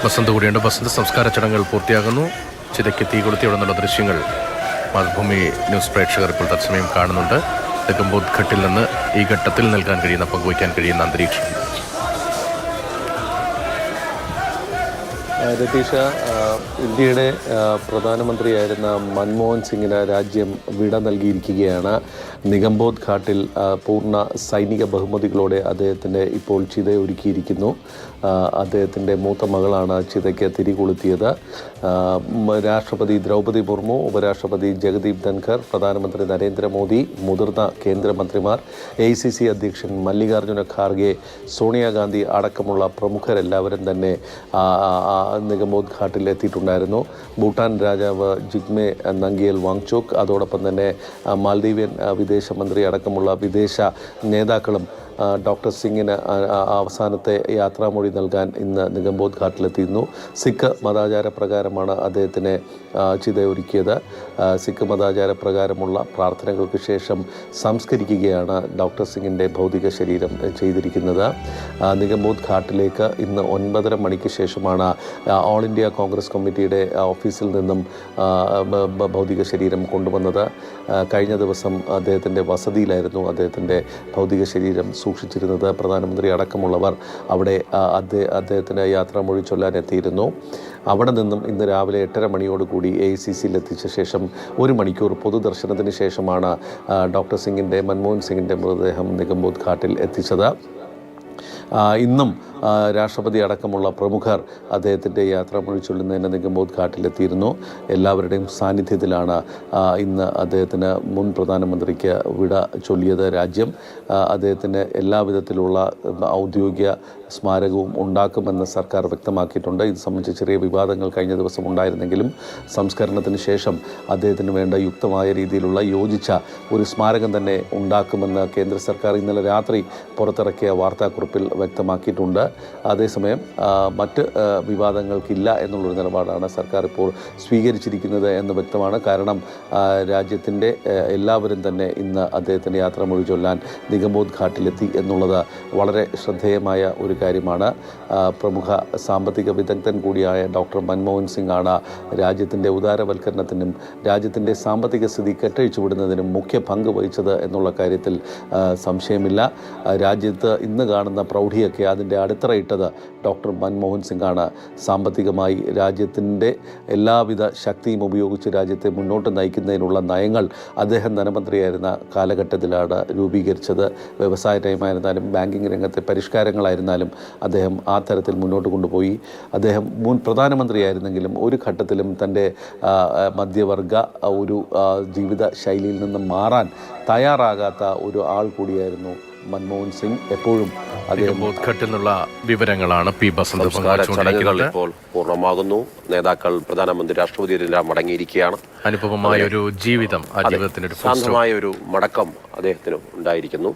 ബസന്ത് കൂടിയുണ്ട്. ബസന്ത് സംസ്കാര ചടങ്ങുകൾ പൂർത്തിയാകുന്നു. ചിതയ്ക്ക് തീ കൊളുത്തി അവിടെ നിന്നുള്ള ദൃശ്യങ്ങൾ മാതൃഭൂമി ന്യൂസ് പ്രേക്ഷകർ ഇപ്പോൾ തത്സമയം കാണുന്നുണ്ട്. നിഗംബോധ് ഘട്ടിൽ നിന്ന് ഈ ഘട്ടത്തിൽ നൽകാൻ കഴിയുന്ന, പങ്കുവയ്ക്കാൻ കഴിയുന്ന അന്തരീക്ഷം. രതീഷ, ഇന്ത്യയുടെ പ്രധാനമന്ത്രിയായിരുന്ന മൻമോഹൻ സിംഗിന് രാജ്യം വിട നൽകിയിരിക്കുകയാണ്. നിഗംബോധ് ഘാട്ടിൽ പൂർണ്ണ സൈനിക ബഹുമതികളോടെ അദ്ദേഹത്തിൻ്റെ ഇപ്പോൾ ചിതയൊരുക്കിയിരിക്കുന്നു. അദ്ദേഹത്തിൻ്റെ മൂത്ത മകളാണ് ചിതയ്ക്ക് തിരികൊളുത്തിയത്. രാഷ്ട്രപതി ദ്രൗപദി മുർമു, ഉപരാഷ്ട്രപതി ജഗദീപ് ധൻഖർ, പ്രധാനമന്ത്രി നരേന്ദ്രമോദി, മുതിർന്ന കേന്ദ്രമന്ത്രിമാർ, AICC അധ്യക്ഷൻ മല്ലികാർജ്ജുന ഖാർഗെ, സോണിയാഗാന്ധി അടക്കമുള്ള പ്രമുഖരെല്ലാവരും തന്നെ നിഗംബോധ് ഘാട്ടിൽ എത്തിയിട്ടുണ്ടായിരുന്നു. ഭൂട്ടാൻ രാജാവ് ജിഗ്മെ നംഗ്യേൽ വാങ്ചോക്ക്, അതോടൊപ്പം തന്നെ മാൽദീവിയൻ വിദേശമന്ത്രി അടക്കമുള്ള വിദേശ നേതാക്കളും ഡോക്ടർ സിംഗിന് അവസാനത്തെ യാത്രാമൊഴി നൽകാൻ ഇന്ന് നിഗംബോധ് ഘാട്ടിലെത്തിയിരുന്നു. സിഖ് മതാചാരപ്രകാരമാണ് അദ്ദേഹത്തിനെ ചിതയൊരുക്കിയത്. സിഖ് മതാചാരപ്രകാരമുള്ള പ്രാർത്ഥനകൾക്ക് ശേഷം സംസ്കരിക്കുകയാണ് ഡോക്ടർ സിംഗിൻ്റെ ഭൗതിക ശരീരം ചെയ്തിരിക്കുന്നത്. നിഗംബോധ് ഘാട്ടിലേക്ക് ഇന്ന് 9:30 മണിക്ക് ശേഷമാണ് ഓൾ ഇന്ത്യ കോൺഗ്രസ് കമ്മിറ്റിയുടെ ഓഫീസിൽ നിന്നും ഭൗതിക ശരീരം കൊണ്ടുവന്നത്. കഴിഞ്ഞ ദിവസം അദ്ദേഹത്തിൻ്റെ വസതിയിലായിരുന്നു അദ്ദേഹത്തിൻ്റെ ഭൗതിക ശരീരം സൂക്ഷിച്ചിരുന്നത്. പ്രധാനമന്ത്രി അടക്കമുള്ളവർ അവിടെ അദ്ദേഹത്തിന് യാത്രാമൊഴി ചൊല്ലാൻ എത്തിയിരുന്നു. അവിടെ നിന്നും ഇന്ന് രാവിലെ 8:30 മണിയോടുകൂടി AICCയിൽ എത്തിച്ച ശേഷം 1 മണിക്കൂർ പൊതുദർശനത്തിന് ശേഷമാണ് ഡോക്ടർ സിംഗിൻ്റെ, മൻമോഹൻ സിംഗിൻ്റെ മൃതദേഹം നിഗംബോധ് ഘാട്ടിൽ എത്തിച്ചത്. ഇന്നും രാഷ്ട്രപതി അടക്കമുള്ള പ്രമുഖർ അദ്ദേഹത്തിൻ്റെ യാത്രാമൊഴി ചൊല്ലുന്നതിന് നിഗംബോധ് ഘാട്ടിലെത്തിയിരുന്നു. എല്ലാവരുടെയും സാന്നിധ്യത്തിലാണ് ഇന്ന് അദ്ദേഹത്തിന്, മുൻ പ്രധാനമന്ത്രിക്ക് വിട ചൊല്ലിയത് രാജ്യം. അദ്ദേഹത്തിന് എല്ലാവിധത്തിലുള്ള ഔദ്യോഗിക സ്മാരകവും ഉണ്ടാക്കുമെന്ന് സർക്കാർ വ്യക്തമാക്കിയിട്ടുണ്ട്. ഇത് സംബന്ധിച്ച് ചെറിയ വിവാദങ്ങൾ കഴിഞ്ഞ ദിവസം ഉണ്ടായിരുന്നെങ്കിലും സംസ്കരണത്തിന് ശേഷം അദ്ദേഹത്തിന് വേണ്ട യുക്തമായ രീതിയിലുള്ള യോജിച്ച ഒരു സ്മാരകം തന്നെ ഉണ്ടാക്കുമെന്ന് കേന്ദ്ര സർക്കാർ ഇന്നലെ രാത്രി പുറത്തിറക്കിയ വാർത്താക്കുറിപ്പിൽ വ്യക്തമാക്കിയിട്ടുണ്ട്. അതേസമയം മറ്റ് വിവാദങ്ങൾക്കില്ല എന്നുള്ളൊരു നിലപാടാണ് സർക്കാർ ഇപ്പോൾ സ്വീകരിച്ചിരിക്കുന്നത് എന്ന് വ്യക്തമാണ്. കാരണം രാജ്യത്തിൻ്റെ എല്ലാവരും തന്നെ ഇന്ന് അദ്ദേഹത്തിൻ്റെ യാത്രാമൊഴി ചൊല്ലാൻ നിഗംബോധ് ഘാട്ടിലെത്തി എന്നുള്ളത് വളരെ ശ്രദ്ധേയമായ ഒരു കാര്യമാണ്. പ്രമുഖ സാമ്പത്തിക വിദഗ്ധൻ കൂടിയായ ഡോക്ടർ മൻമോഹൻ സിംഗ് ആണ് രാജ്യത്തിൻ്റെ ഉദാരവൽക്കരണത്തിനും രാജ്യത്തിൻ്റെ സാമ്പത്തിക സ്ഥിതി കെട്ടഴിച്ചു വിടുന്നതിനും മുഖ്യ പങ്ക് വഹിച്ചത് എന്നുള്ള കാര്യത്തിൽ സംശയമില്ല. രാജ്യത്ത് ഇന്ന് കാണുന്ന പ്രൗഢിയൊക്കെ അതിൻ്റെ അടിത്തറയിട്ടത് ഡോക്ടർ മൻമോഹൻ സിംഗ് ആണ്. സാമ്പത്തികമായി രാജ്യത്തിൻ്റെ എല്ലാവിധ ശക്തിയും ഉപയോഗിച്ച് രാജ്യത്തെ മുന്നോട്ട് നയിക്കുന്നതിനുള്ള നയങ്ങൾ അദ്ദേഹം ധനമന്ത്രിയായിരുന്ന കാലഘട്ടത്തിലാണ് രൂപീകരിച്ചത്. വ്യവസായ നയമായിരുന്നാലും ബാങ്കിങ് രംഗത്തെ പരിഷ്കാരങ്ങളായിരുന്നാലും അദ്ദേഹം ആ തരത്തിൽ മുന്നോട്ട് കൊണ്ടുപോയി. അദ്ദേഹം മുൻ പ്രധാനമന്ത്രിയായിരുന്നെങ്കിലും ഒരു ഘട്ടത്തിലും തൻ്റെ മധ്യവർഗ ഒരു ജീവിത ശൈലിയിൽ നിന്ന് മാറാൻ തയ്യാറാകാത്ത ഒരു ആൾ കൂടിയായിരുന്നു മൻമോഹൻ സിംഗ്. എപ്പോഴും നിഗംബോധ് ഘട്ടിൽ നിന്നുള്ള വിവരങ്ങളാണ് പി ബസന്ത് ചടങ്ങുകൾ ഇപ്പോൾ പൂർണ്ണമാകുന്നു. നേതാക്കൾ, പ്രധാനമന്ത്രി, രാഷ്ട്രപതി എല്ലാം മടങ്ങിയിരിക്കുകയാണ്. അനുപമമായ ഒരു ജീവിതം, ആ ജീവിതത്തിന് ശാന്തമായ ഒരു മടക്കം അദ്ദേഹത്തിന് ഉണ്ടായിരിക്കുന്നു.